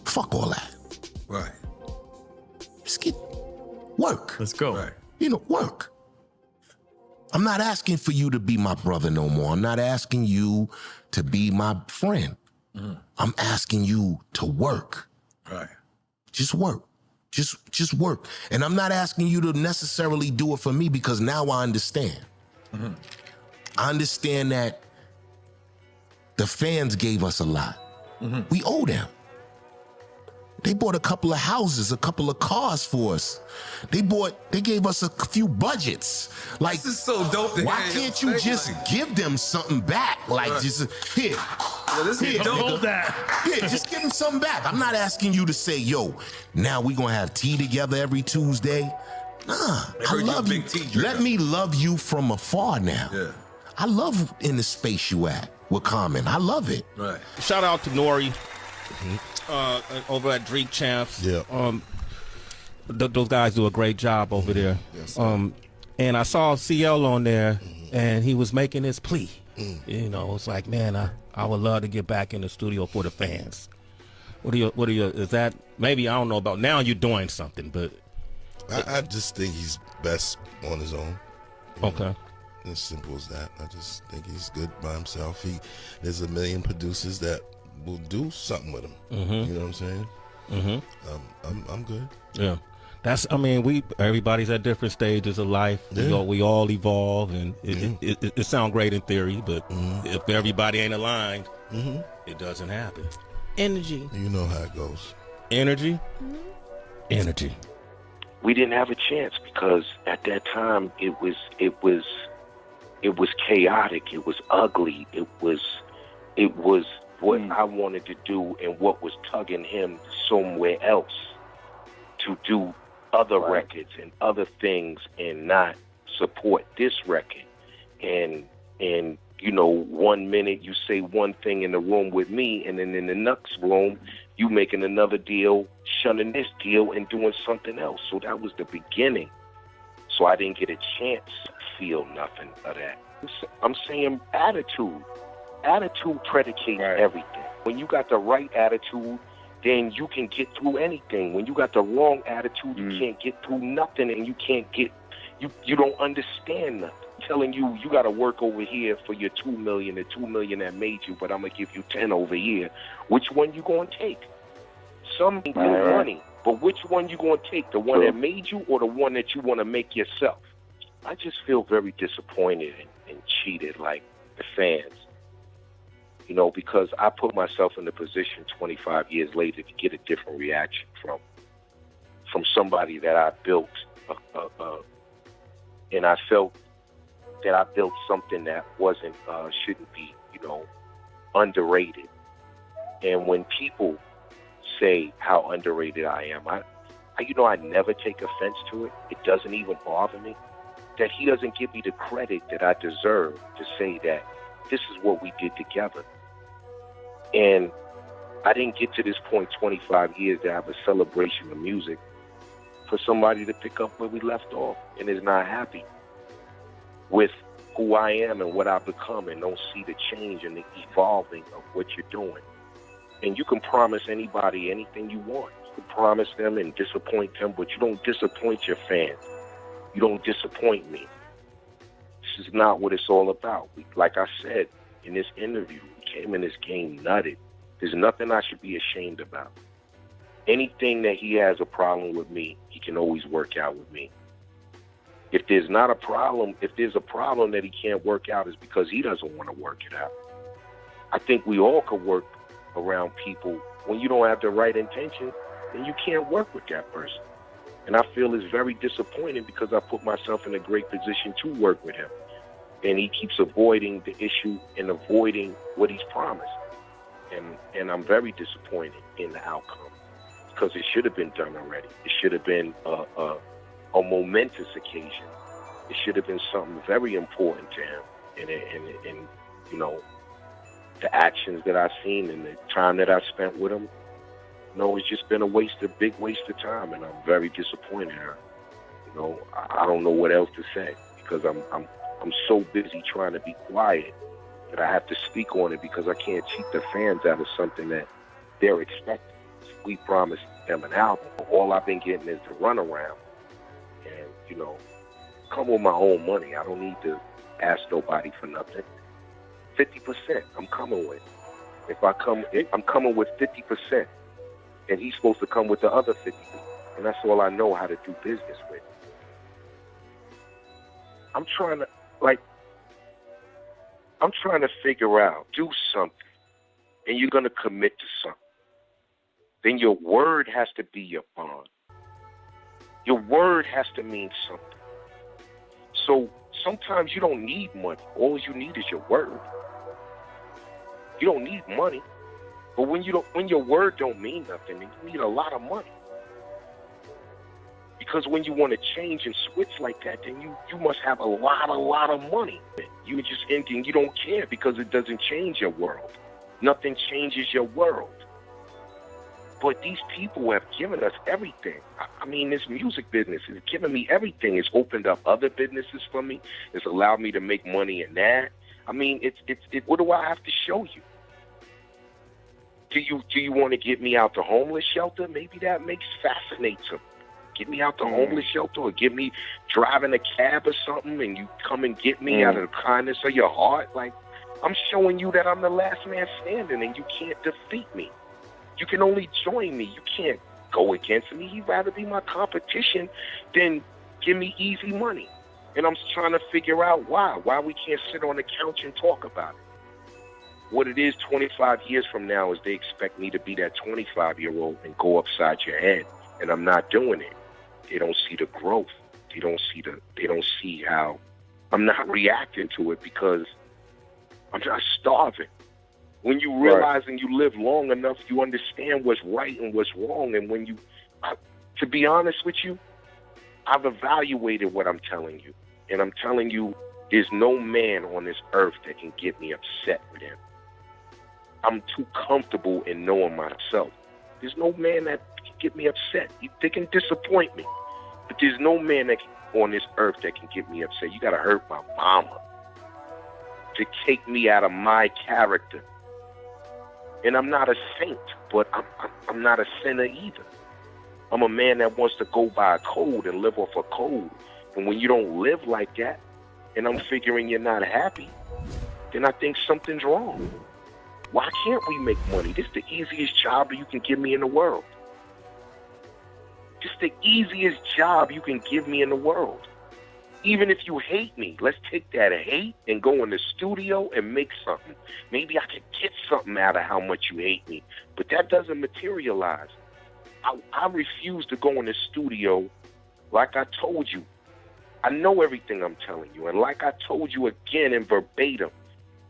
Fuck all that. Right. Just get work. Let's go. Right. You know, work. I'm not asking for you to be my brother no more. I'm not asking you to be my friend. I'm asking you to work. Right. Just work. Just work. And I'm not asking you to necessarily do it for me because now I understand. I understand that the fans gave us a lot. We owe them. They bought a couple of houses, a couple of cars for us. They gave us a few budgets. Like, This is so dope to why hear can't you you say just like- give them something back? Like, just here. Yo, this is Here, dope. nigga. Hold that. Yeah, just give them something back. I'm not asking you to say, yo, now we gonna have tea together every Tuesday. Nah, I heard you a love you. big tea drinker. Let me love you from afar now. Yeah. I love in the space you at with Common. I love it. Right. Shout out to Nori over at Dreek Champs. Yeah. Those guys do a great job over there. Yes, sir. And I saw CL on there, and he was making his plea. You know, it's like, man, I would love to get back in the studio for the fans. What are you? Is that maybe I don't know about now? You're doing something, but I just think he's best on his own. okay. As simple as that. I just think he's good by himself. There's a million producers that will do something with him. You know what I'm saying? I'm good. Yeah. I mean, everybody's at different stages of life. Yeah. We all evolve, and it sounds great in theory, but if everybody ain't aligned, it doesn't happen. Energy. You know how it goes. Energy? Energy. We didn't have a chance because at that time it was chaotic. It was ugly. It was what I wanted to do and what was tugging him somewhere else to do other records and other things and not support this record. And you know, 1 minute you say one thing in the room with me, and then in the next room you making another deal, shunning this deal and doing something else. So that was the beginning. So I didn't get a chance to feel nothing of that. I'm saying attitude. Attitude predicates everything. When you got the right attitude, then you can get through anything. When you got the wrong attitude, you can't get through nothing, and you can't get, you don't understand nothing. Telling you got to work over here for your $2 million, the $2 million that made you, but I'm going to give you 10 over here. Which one you going to take? Some give money, but which one you going to take? The one that made you or the one that you want to make yourself? I just feel very disappointed and cheated, like the fans. You know, because I put myself in the position 25 years later to get a different reaction from somebody that I built, and I felt that I built something that shouldn't be, you know, underrated. And when people say how underrated I am, I never take offense to it. It doesn't even bother me that he doesn't give me the credit that I deserve to say that this is what we did together. And I didn't get to this point 25 years to have a celebration of music for somebody to pick up where we left off and is not happy with who I am and what I've become and don't see the change and the evolving of what you're doing. And you can promise anybody anything you want. You can promise them and disappoint them, but you don't disappoint your fans. You don't disappoint me. This is not what it's all about. Like I said in this interview, we came in this game nutted. There's nothing I should be ashamed about. Anything that he has a problem with me, he can always work out with me. If there's not a problem, if there's a problem that he can't work out, it's because he doesn't want to work it out. I think we all could work around people. When you don't have the right intention, then you can't work with that person. And I feel it's very disappointing because I put myself in a great position to work with him. And he keeps avoiding the issue and avoiding what he's promised. And I'm very disappointed in the outcome because it should have been done already. It should have been a momentous occasion. It should have been something very important to him. And you know, the actions that I've seen and the time that I spent with him, you know, it's just been a big waste of time, and I'm very disappointed. You know, I don't know what else to say because I'm so busy trying to be quiet that I have to speak on it because I can't cheat the fans out of something that they're expecting. we promised them an album. All I've been getting is the runaround. And, you know, come with my own money. I don't need to ask nobody for nothing. 50% I'm coming with. If I'm coming with 50%. And he's supposed to come with the other 50%. And that's all I know how to do business with. I'm trying to figure out, do something, and you're going to commit to something. Then your word has to be your bond. Your word has to mean something. So sometimes you don't need money. All you need is your word. You don't need money. But when your word don't mean nothing, then you need a lot of money. Because when you want to change and switch like that, then you must have a lot of money. You just ending, you don't care because it doesn't change your world. Nothing changes your world. But these people have given us everything. I mean, this music business has given me everything. It's opened up other businesses for me. It's allowed me to make money in that. I mean, what do I have to show you? Do you want to get me out the homeless shelter? Maybe that fascinates them. Get me out the homeless shelter, or get me driving a cab or something, and you come and get me out of the kindness of your heart. Like, I'm showing you that I'm the last man standing, and you can't defeat me. You can only join me. You can't go against me. You'd rather be my competition than give me easy money. And I'm trying to figure out why we can't sit on the couch and talk about it. What it is 25 years from now is they expect me to be that 25-year-old and go upside your head, and I'm not doing it. They don't see the growth. They don't see how I'm not reacting to it because I'm not starving. When you realize and you live long enough, you understand what's right and what's wrong. And when to be honest with you, I've evaluated what I'm telling you. And I'm telling you, there's no man on this earth that can get me upset with him. I'm too comfortable in knowing myself. There's no man that can get me upset. They can disappoint me. But there's no man on this earth that can get me upset. You got to hurt my mama to take me out of my character. And I'm not a saint, but I'm not a sinner either. I'm a man that wants to go by a code and live off a code. And when you don't live like that, and I'm figuring you're not happy, then I think something's wrong. Why can't we make money? This is the easiest job you can give me in the world. Just the easiest job you can give me in the world. Even if you hate me, let's take that hate and go in the studio and make something. Maybe I could get something out of how much you hate me, but that doesn't materialize. I refuse to go in the studio like I told you. I know everything I'm telling you, and like I told you again in verbatim,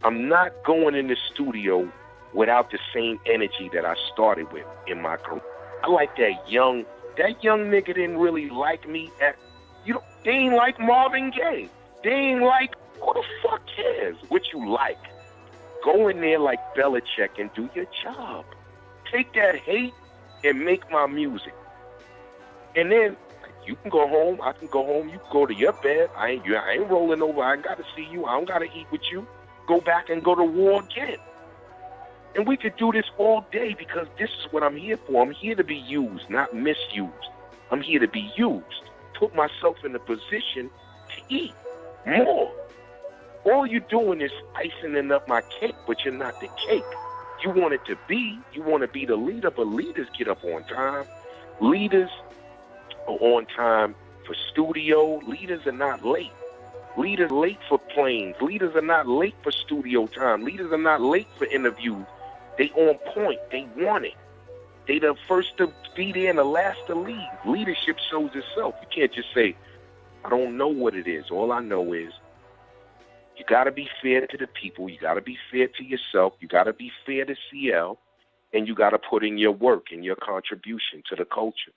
I'm not going in the studio without the same energy that I started with in my career. I like that young nigga didn't really like me. They ain't like Marvin Gaye. They ain't like, who the fuck cares what you like? Go in there like Belichick and do your job. Take that hate and make my music. And then you can go home, I can go home, you can go to your bed. I ain't rolling over, I ain't got to see you, I don't got to eat with you. Go back and go to war again. And we could do this all day because this is what I'm here for. I'm here to be used, not misused. I'm here to be used. Put myself in a position to eat more. All you're doing is icing up my cake, but you're not the cake. You want it to be. You want to be the leader, but leaders get up on time. Leaders are on time for studio. Leaders are not late. Leaders are late for planes. Leaders are not late for studio time. Leaders are not late for interviews. They on point. They want it. They the first to be there and the last to leave. Leadership shows itself. You can't just say, I don't know what it is. All I know is you got to be fair to the people. You got to be fair to yourself. You got to be fair to CL. And you got to put in your work and your contribution to the culture.